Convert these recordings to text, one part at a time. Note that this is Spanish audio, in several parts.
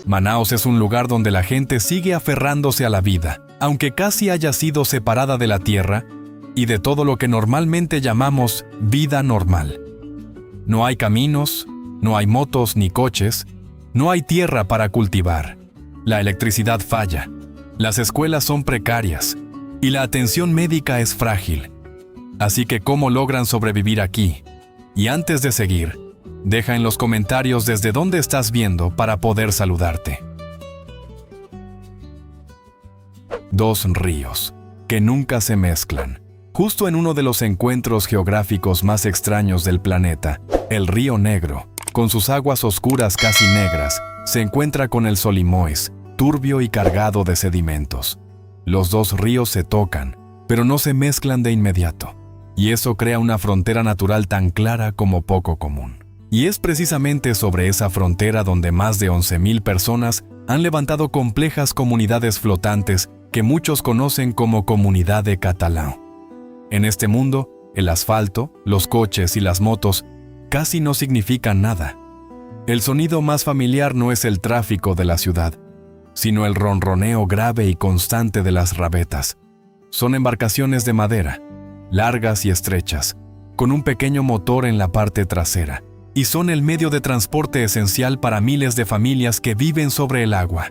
Manaus es un lugar donde la gente sigue aferrándose a la vida, aunque casi haya sido separada de la tierra y de todo lo que normalmente llamamos vida normal. No hay caminos, no hay motos ni coches, no hay tierra para cultivar. La electricidad falla, las escuelas son precarias y la atención médica es frágil. Así que, ¿cómo logran sobrevivir aquí? Y antes de seguir, deja en los comentarios desde dónde estás viendo para poder saludarte. Dos ríos, que nunca se mezclan. Justo en uno de los encuentros geográficos más extraños del planeta, el Río Negro, con sus aguas oscuras casi negras, se encuentra con el Solimoes, turbio y cargado de sedimentos. Los dos ríos se tocan, pero no se mezclan de inmediato. Y eso crea una frontera natural tan clara como poco común. Y es precisamente sobre esa frontera donde más de 11,000 personas han levantado complejas comunidades flotantes que muchos conocen como Comunidad de Catalão. En este mundo, el asfalto, los coches y las motos casi no significan nada. El sonido más familiar no es el tráfico de la ciudad, sino el ronroneo grave y constante de las rabetas. Son embarcaciones de madera, largas y estrechas, con un pequeño motor en la parte trasera, y son el medio de transporte esencial para miles de familias que viven sobre el agua.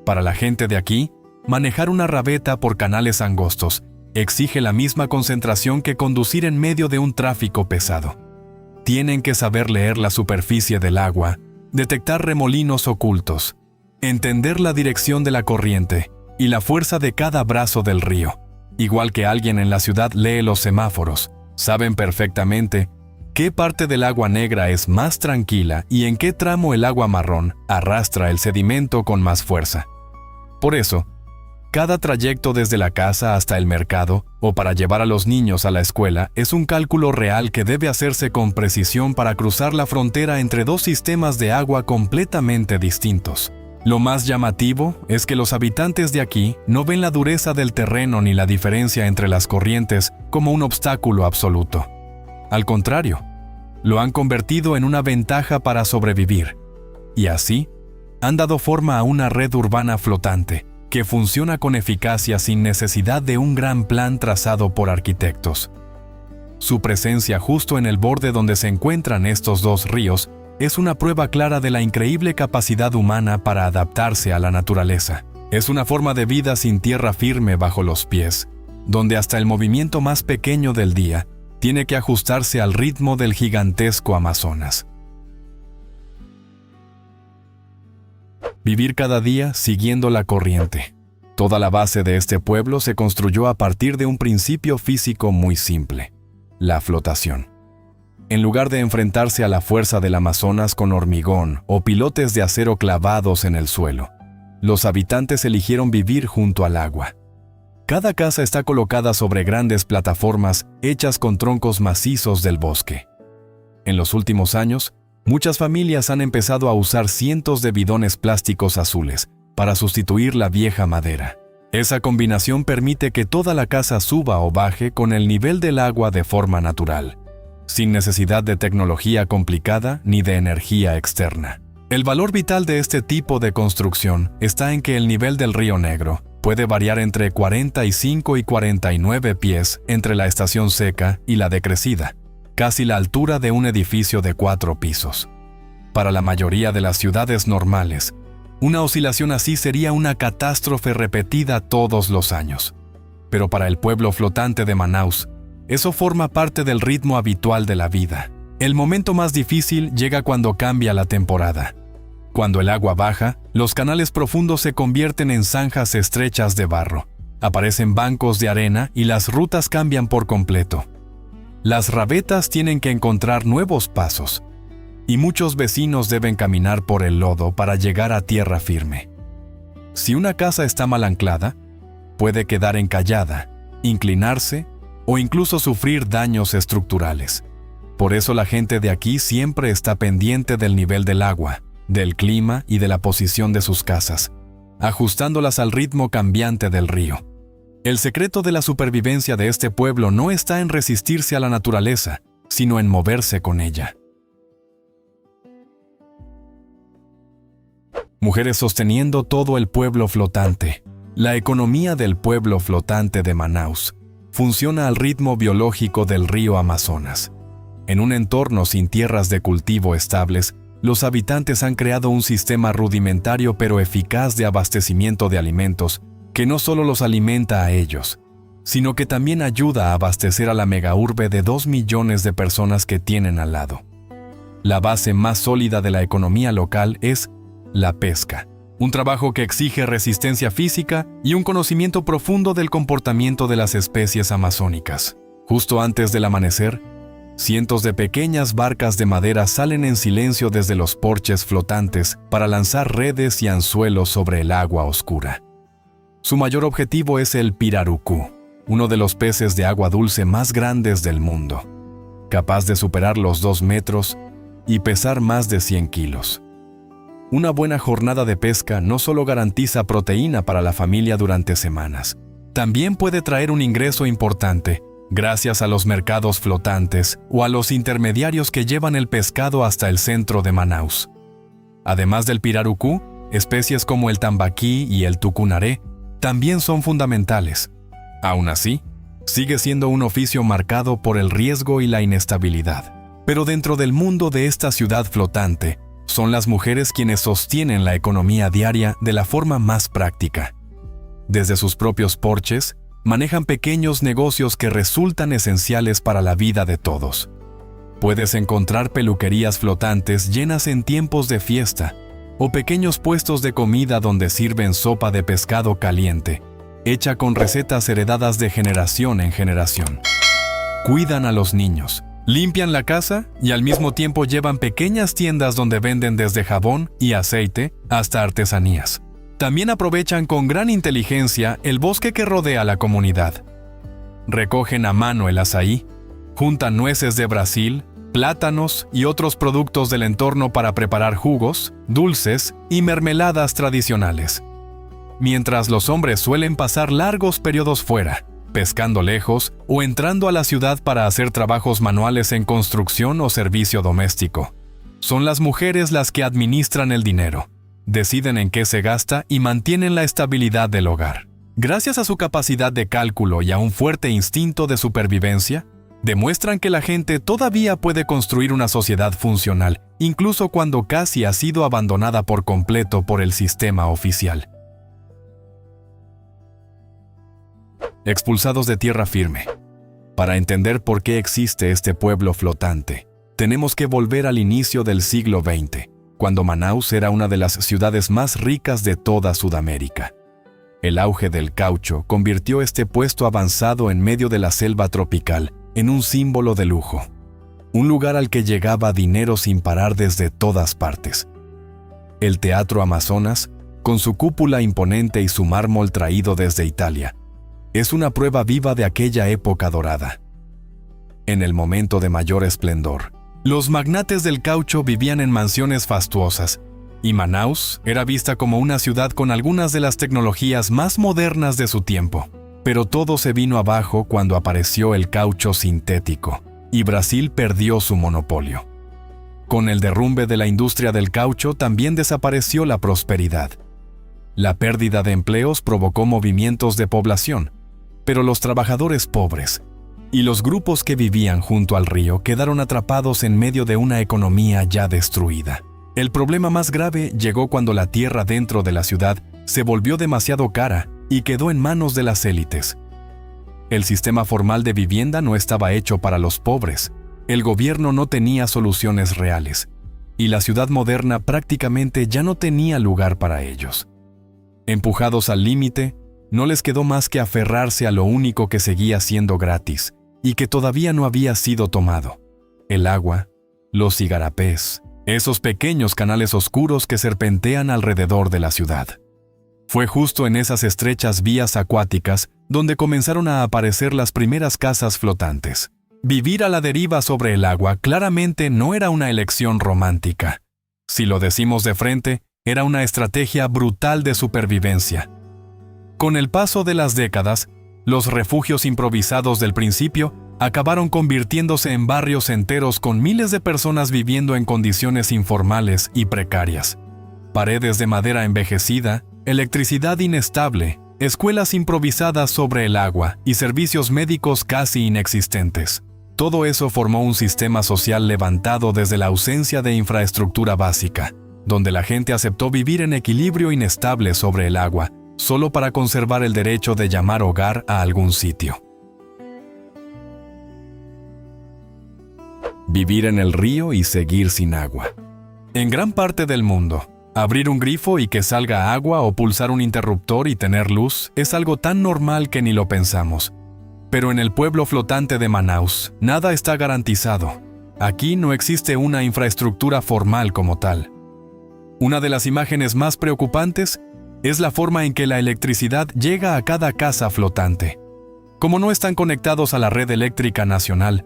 Para la gente de aquí, manejar una rabeta por canales angostos exige la misma concentración que conducir en medio de un tráfico pesado. Tienen que saber leer la superficie del agua, detectar remolinos ocultos, entender la dirección de la corriente y la fuerza de cada brazo del río. Igual que alguien en la ciudad lee los semáforos, saben perfectamente qué parte del agua negra es más tranquila y en qué tramo el agua marrón arrastra el sedimento con más fuerza. Por eso, cada trayecto desde la casa hasta el mercado o para llevar a los niños a la escuela es un cálculo real que debe hacerse con precisión para cruzar la frontera entre dos sistemas de agua completamente distintos. Lo más llamativo es que los habitantes de aquí no ven la dureza del terreno ni la diferencia entre las corrientes como un obstáculo absoluto. Al contrario, lo han convertido en una ventaja para sobrevivir. Y así, han dado forma a una red urbana flotante que funciona con eficacia sin necesidad de un gran plan trazado por arquitectos. Su presencia justo en el borde donde se encuentran estos dos ríos es una prueba clara de la increíble capacidad humana para adaptarse a la naturaleza. Es una forma de vida sin tierra firme bajo los pies, donde hasta el movimiento más pequeño del día tiene que ajustarse al ritmo del gigantesco Amazonas. Vivir cada día siguiendo la corriente. Toda la base de este pueblo se construyó a partir de un principio físico muy simple: la flotación. En lugar de enfrentarse a la fuerza del Amazonas con hormigón o pilotes de acero clavados en el suelo, los habitantes eligieron vivir junto al agua. Cada casa está colocada sobre grandes plataformas hechas con troncos macizos del bosque. En los últimos años, muchas familias han empezado a usar cientos de bidones plásticos azules para sustituir la vieja madera. Esa combinación permite que toda la casa suba o baje con el nivel del agua de forma natural, sin necesidad de tecnología complicada ni de energía externa. El valor vital de este tipo de construcción está en que el nivel del Río Negro puede variar entre 45 y 49 pies entre la estación seca y la decrecida, casi la altura de un edificio de 4 pisos. Para la mayoría de las ciudades normales, una oscilación así sería una catástrofe repetida todos los años. Pero para el pueblo flotante de Manaus, eso forma parte del ritmo habitual de la vida. El momento más difícil llega cuando cambia la temporada. Cuando el agua baja, los canales profundos se convierten en zanjas estrechas de barro. Aparecen bancos de arena y las rutas cambian por completo. Las rabetas tienen que encontrar nuevos pasos, y muchos vecinos deben caminar por el lodo para llegar a tierra firme. Si una casa está mal anclada, puede quedar encallada, inclinarse o incluso sufrir daños estructurales. Por eso la gente de aquí siempre está pendiente del nivel del agua, del clima y de la posición de sus casas, ajustándolas al ritmo cambiante del río. El secreto de la supervivencia de este pueblo no está en resistirse a la naturaleza, sino en moverse con ella. mujeres sosteniendo todo el pueblo flotante. La economía del pueblo flotante de Manaus funciona al ritmo biológico del río Amazonas. En un entorno sin tierras de cultivo estables, los habitantes han creado un sistema rudimentario pero eficaz de abastecimiento de alimentos que no solo los alimenta a ellos, sino que también ayuda a abastecer a la megaurbe de 2 millones de personas que tienen al lado. La base más sólida de la economía local es la pesca, un trabajo que exige resistencia física y un conocimiento profundo del comportamiento de las especies amazónicas. Justo antes del amanecer, cientos de pequeñas barcas de madera salen en silencio desde los porches flotantes para lanzar redes y anzuelos sobre el agua oscura. Su mayor objetivo es el pirarucú, uno de los peces de agua dulce más grandes del mundo, capaz de superar los 2 metros y pesar más de 100 kilos. Una buena jornada de pesca no solo garantiza proteína para la familia durante semanas, también puede traer un ingreso importante gracias a los mercados flotantes o a los intermediarios que llevan el pescado hasta el centro de Manaus. Además del pirarucú, especies como el tambaquí y el tucunaré también son fundamentales. Aún así, sigue siendo un oficio marcado por el riesgo y la inestabilidad. Pero dentro del mundo de esta ciudad flotante, son las mujeres quienes sostienen la economía diaria de la forma más práctica. Desde sus propios porches, manejan pequeños negocios que resultan esenciales para la vida de todos. Puedes encontrar peluquerías flotantes llenas en tiempos de fiesta, o pequeños puestos de comida donde sirven sopa de pescado caliente, hecha con recetas heredadas de generación en generación. Cuidan a los niños, limpian la casa y al mismo tiempo llevan pequeñas tiendas donde venden desde jabón y aceite hasta artesanías. También aprovechan con gran inteligencia el bosque que rodea la comunidad. Recogen a mano el azaí, juntan nueces de Brasil, plátanos y otros productos del entorno para preparar jugos, dulces y mermeladas tradicionales. Mientras los hombres suelen pasar largos periodos fuera, pescando lejos o entrando a la ciudad para hacer trabajos manuales en construcción o servicio doméstico. Son las mujeres las que administran el dinero, deciden en qué se gasta y mantienen la estabilidad del hogar. Gracias a su capacidad de cálculo y a un fuerte instinto de supervivencia, demuestran que la gente todavía puede construir una sociedad funcional, incluso cuando casi ha sido abandonada por completo por el sistema oficial. Expulsados de tierra firme. Para entender por qué existe este pueblo flotante, tenemos que volver al inicio del siglo XX, cuando Manaus era una de las ciudades más ricas de toda Sudamérica. El auge del caucho convirtió este puesto avanzado en medio de la selva tropical en un símbolo de lujo, un lugar al que llegaba dinero sin parar desde todas partes. El Teatro Amazonas, con su cúpula imponente y su mármol traído desde Italia, es una prueba viva de aquella época dorada. En el momento de mayor esplendor, los magnates del caucho vivían en mansiones fastuosas, y Manaus era vista como una ciudad con algunas de las tecnologías más modernas de su tiempo. Pero todo se vino abajo cuando apareció el caucho sintético, y Brasil perdió su monopolio. Con el derrumbe de la industria del caucho también desapareció la prosperidad. La pérdida de empleos provocó movimientos de población, pero los trabajadores pobres y los grupos que vivían junto al río quedaron atrapados en medio de una economía ya destruida. El problema más grave llegó cuando la tierra dentro de la ciudad se volvió demasiado cara y quedó en manos de las élites. El sistema formal de vivienda no estaba hecho para los pobres, el gobierno no tenía soluciones reales, y la ciudad moderna prácticamente ya no tenía lugar para ellos. Empujados al límite, no les quedó más que aferrarse a lo único que seguía siendo gratis y que todavía no había sido tomado: el agua, los igarapés, esos pequeños canales oscuros que serpentean alrededor de la ciudad. Fue justo en esas estrechas vías acuáticas donde comenzaron a aparecer las primeras casas flotantes. Vivir a la deriva sobre el agua claramente no era una elección romántica. Si lo decimos de frente, era una estrategia brutal de supervivencia. Con el paso de las décadas, los refugios improvisados del principio acabaron convirtiéndose en barrios enteros con miles de personas viviendo en condiciones informales y precarias. paredes de madera envejecida, electricidad inestable, escuelas improvisadas sobre el agua y servicios médicos casi inexistentes. Todo eso formó un sistema social levantado desde la ausencia de infraestructura básica, donde la gente aceptó vivir en equilibrio inestable sobre el agua, solo para conservar el derecho de llamar hogar a algún sitio. Vivir en el río y seguir sin agua. En gran parte del mundo, abrir un grifo y que salga agua o pulsar un interruptor y tener luz es algo tan normal que ni lo pensamos. Pero en el pueblo flotante de Manaus, nada está garantizado. Aquí no existe una infraestructura formal como tal. Una de las imágenes más preocupantes es la forma en que la electricidad llega a cada casa flotante. Como no están conectados a la red eléctrica nacional,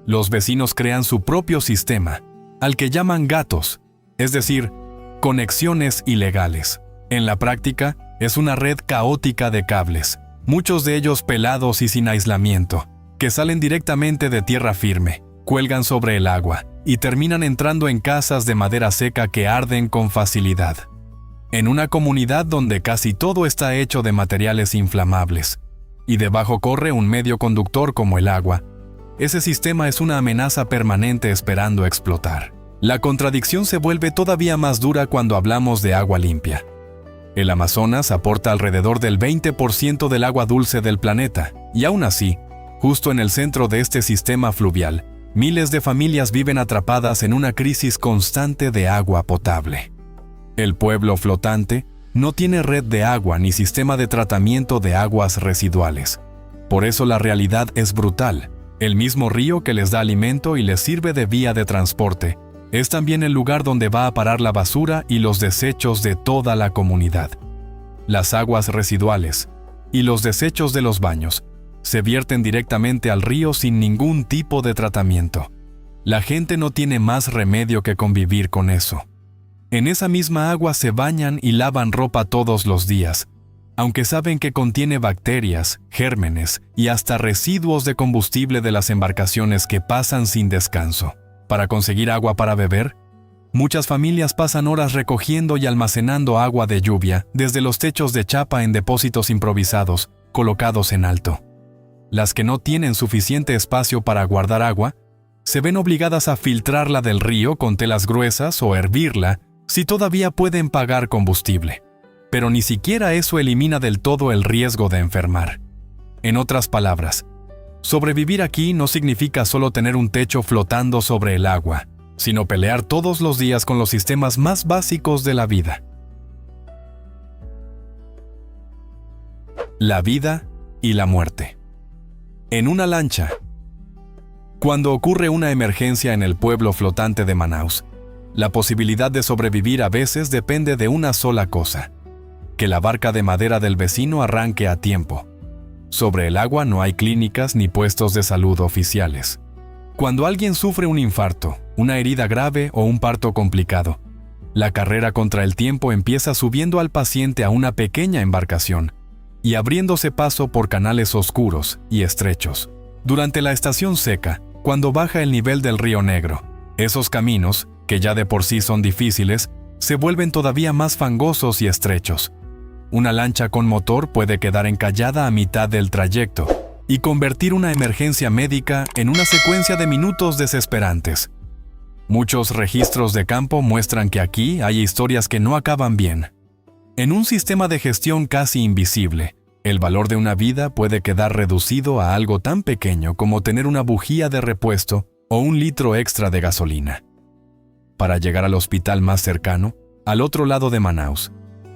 los vecinos crean su propio sistema, al que llaman gatos, es decir, conexiones ilegales. En la práctica, es una red caótica de cables, muchos de ellos pelados y sin aislamiento, que salen directamente de tierra firme, cuelgan sobre el agua y terminan entrando en casas de madera seca que arden con facilidad. En una comunidad donde casi todo está hecho de materiales inflamables, y debajo corre un medio conductor como el agua, ese sistema es una amenaza permanente esperando explotar. La contradicción se vuelve todavía más dura cuando hablamos de agua limpia. El Amazonas aporta alrededor del 20% del agua dulce del planeta, y aún así, justo en el centro de este sistema fluvial, miles de familias viven atrapadas en una crisis constante de agua potable. El pueblo flotante no tiene red de agua ni sistema de tratamiento de aguas residuales. Por eso la realidad es brutal. El mismo río que les da alimento y les sirve de vía de transporte es también el lugar donde va a parar la basura y los desechos de toda la comunidad. Las aguas residuales y los desechos de los baños se vierten directamente al río sin ningún tipo de tratamiento. La gente no tiene más remedio que convivir con eso. En esa misma agua se bañan y lavan ropa todos los días, aunque saben que contiene bacterias, gérmenes y hasta residuos de combustible de las embarcaciones que pasan sin descanso. Para conseguir agua para beber, muchas familias pasan horas recogiendo y almacenando agua de lluvia desde los techos de chapa en depósitos improvisados, colocados en alto. Las que no tienen suficiente espacio para guardar agua, se ven obligadas a filtrarla del río con telas gruesas o hervirla si todavía pueden pagar combustible. Pero ni siquiera eso elimina del todo el riesgo de enfermar. En otras palabras, sobrevivir aquí no significa solo tener un techo flotando sobre el agua, sino pelear todos los días con los sistemas más básicos de la vida. La vida y la muerte. En una lancha. Cuando ocurre una emergencia en el pueblo flotante de Manaus, la posibilidad de sobrevivir a veces depende de una sola cosa: que la barca de madera del vecino arranque a tiempo. Sobre el agua no hay clínicas ni puestos de salud oficiales. Cuando alguien sufre un infarto, una herida grave o un parto complicado, la carrera contra el tiempo empieza subiendo al paciente a una pequeña embarcación y abriéndose paso por canales oscuros y estrechos. Durante la estación seca, cuando baja el nivel del río Negro, esos caminos, que ya de por sí son difíciles, se vuelven todavía más fangosos y estrechos. Una lancha con motor puede quedar encallada a mitad del trayecto y convertir una emergencia médica en una secuencia de minutos desesperantes. Muchos registros de campo muestran que aquí hay historias que no acaban bien. En un sistema de gestión casi invisible, el valor de una vida puede quedar reducido a algo tan pequeño como tener una bujía de repuesto o un litro extra de gasolina. Para llegar al hospital más cercano, al otro lado de Manaus,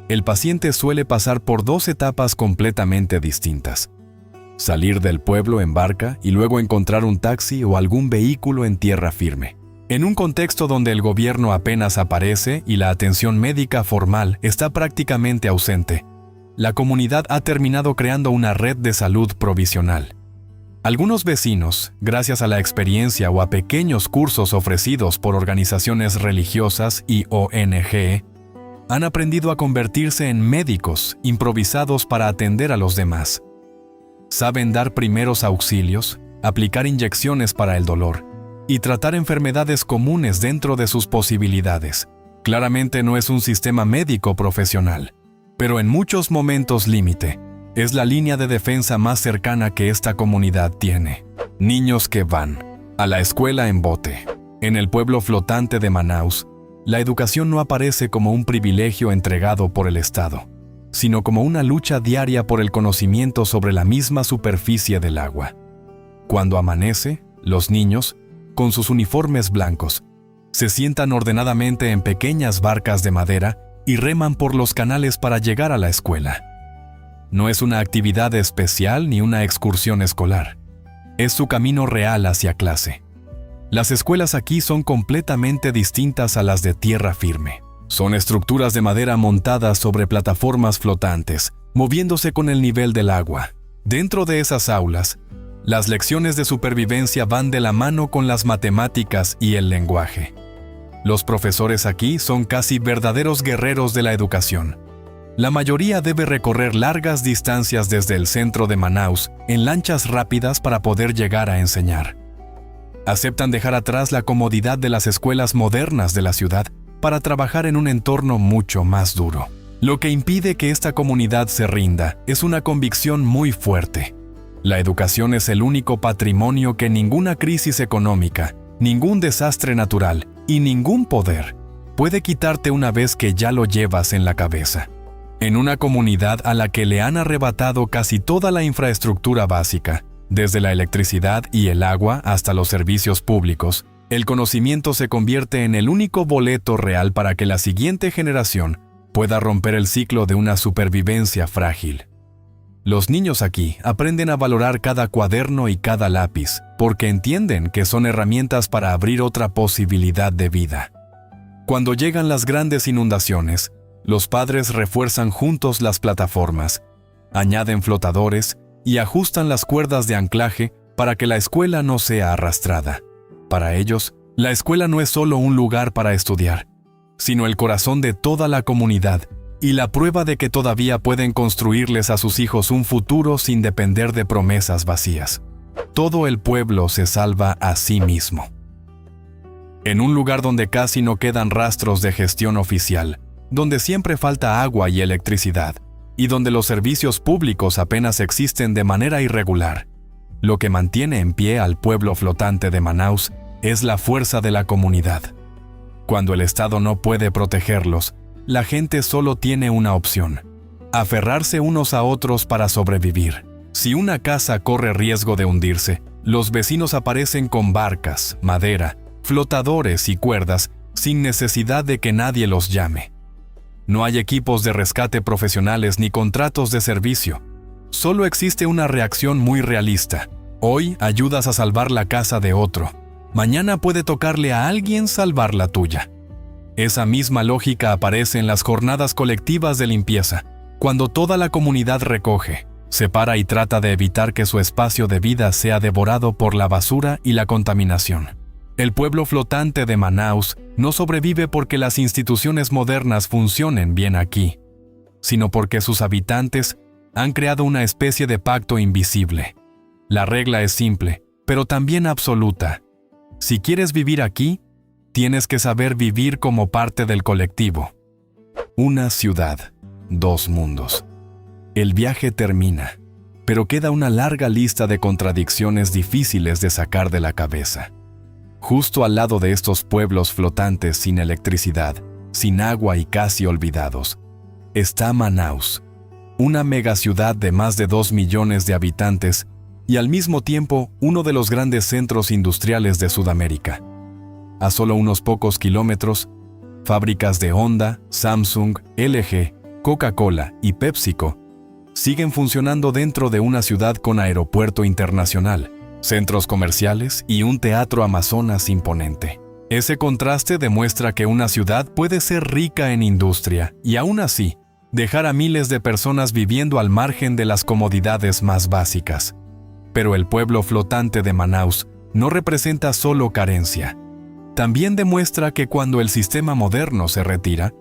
el paciente suele pasar por dos etapas completamente distintas: salir del pueblo en barca y luego encontrar un taxi o algún vehículo en tierra firme. En un contexto donde el gobierno apenas aparece y la atención médica formal está prácticamente ausente, la comunidad ha terminado creando una red de salud provisional. Algunos vecinos, gracias a la experiencia o a pequeños cursos ofrecidos por organizaciones religiosas y ONG, han aprendido a convertirse en médicos improvisados para atender a los demás. Saben dar primeros auxilios, aplicar inyecciones para el dolor y tratar enfermedades comunes dentro de sus posibilidades. Claramente no es un sistema médico profesional, pero en muchos momentos límite, es la línea de defensa más cercana que esta comunidad tiene. Niños que van a la escuela en bote. En el pueblo flotante de Manaus, la educación no aparece como un privilegio entregado por el Estado, sino como una lucha diaria por el conocimiento sobre la misma superficie del agua. Cuando amanece, los niños, con sus uniformes blancos, se sientan ordenadamente en pequeñas barcas de madera y reman por los canales para llegar a la escuela. No es una actividad especial ni una excursión escolar. Es su camino real hacia clase. Las escuelas aquí son completamente distintas a las de tierra firme. Son estructuras de madera montadas sobre plataformas flotantes, moviéndose con el nivel del agua. Dentro de esas aulas, las lecciones de supervivencia van de la mano con las matemáticas y el lenguaje. Los profesores aquí son casi verdaderos guerreros de la educación. La mayoría debe recorrer largas distancias desde el centro de Manaus en lanchas rápidas para poder llegar a enseñar. Aceptan dejar atrás la comodidad de las escuelas modernas de la ciudad para trabajar en un entorno mucho más duro. Lo que impide que esta comunidad se rinda es una convicción muy fuerte. La educación es el único patrimonio que ninguna crisis económica, ningún desastre natural y ningún poder puede quitarte una vez que ya lo llevas en la cabeza. En una comunidad a la que le han arrebatado casi toda la infraestructura básica, desde la electricidad y el agua hasta los servicios públicos, el conocimiento se convierte en el único boleto real para que la siguiente generación pueda romper el ciclo de una supervivencia frágil. Los niños aquí aprenden a valorar cada cuaderno y cada lápiz, porque entienden que son herramientas para abrir otra posibilidad de vida. Cuando llegan las grandes inundaciones, los padres refuerzan juntos las plataformas, añaden flotadores y ajustan las cuerdas de anclaje para que la escuela no sea arrastrada. Para ellos, la escuela no es solo un lugar para estudiar, sino el corazón de toda la comunidad y la prueba de que todavía pueden construirles a sus hijos un futuro sin depender de promesas vacías. Todo el pueblo se salva a sí mismo. En un lugar donde casi no quedan rastros de gestión oficial, donde siempre falta agua y electricidad, y donde los servicios públicos apenas existen de manera irregular, lo que mantiene en pie al pueblo flotante de Manaus es la fuerza de la comunidad. Cuando el Estado no puede protegerlos, la gente solo tiene una opción: aferrarse unos a otros para sobrevivir. Si una casa corre riesgo de hundirse, los vecinos aparecen con barcas, madera, flotadores y cuerdas sin necesidad de que nadie los llame. No hay equipos de rescate profesionales ni contratos de servicio. Solo existe una reacción muy realista. Hoy ayudas a salvar la casa de otro. Mañana puede tocarle a alguien salvar la tuya. Esa misma lógica aparece en las jornadas colectivas de limpieza, cuando toda la comunidad recoge, separa y trata de evitar que su espacio de vida sea devorado por la basura y la contaminación. El pueblo flotante de Manaus no sobrevive porque las instituciones modernas funcionen bien aquí, sino porque sus habitantes han creado una especie de pacto invisible. La regla es simple, pero también absoluta. Si quieres vivir aquí, tienes que saber vivir como parte del colectivo. Una ciudad, dos mundos. El viaje termina, pero queda una larga lista de contradicciones difíciles de sacar de la cabeza. Justo al lado de estos pueblos flotantes sin electricidad, sin agua y casi olvidados, está Manaus, una megaciudad de más de 2 millones de habitantes y al mismo tiempo uno de los grandes centros industriales de Sudamérica. A solo unos pocos kilómetros, fábricas de Honda, Samsung, LG, Coca-Cola y PepsiCo siguen funcionando dentro de una ciudad con aeropuerto internacional, centros comerciales y un teatro Amazonas imponente. Ese contraste demuestra que una ciudad puede ser rica en industria y aún así dejar a miles de personas viviendo al margen de las comodidades más básicas. Pero el pueblo flotante de Manaus no representa solo carencia. También demuestra que cuando el sistema moderno se retira,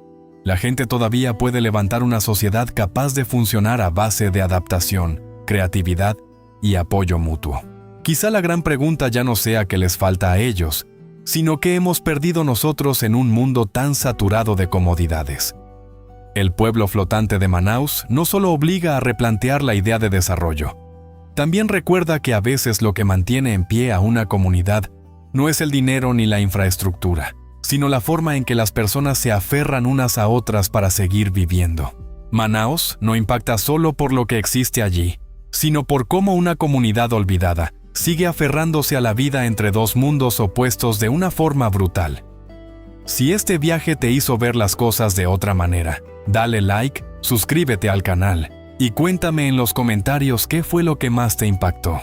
la gente todavía puede levantar una sociedad capaz de funcionar a base de adaptación, creatividad y apoyo mutuo. Quizá la gran pregunta ya no sea qué les falta a ellos, sino que hemos perdido nosotros en un mundo tan saturado de comodidades. El pueblo flotante de Manaus no solo obliga a replantear la idea de desarrollo, también recuerda que a veces lo que mantiene en pie a una comunidad no es el dinero ni la infraestructura, sino la forma en que las personas se aferran unas a otras para seguir viviendo. Manaus no impacta solo por lo que existe allí, sino por cómo una comunidad olvidada sigue aferrándose a la vida entre dos mundos opuestos de una forma brutal. Si este viaje te hizo ver las cosas de otra manera, dale like, suscríbete al canal y cuéntame en los comentarios qué fue lo que más te impactó.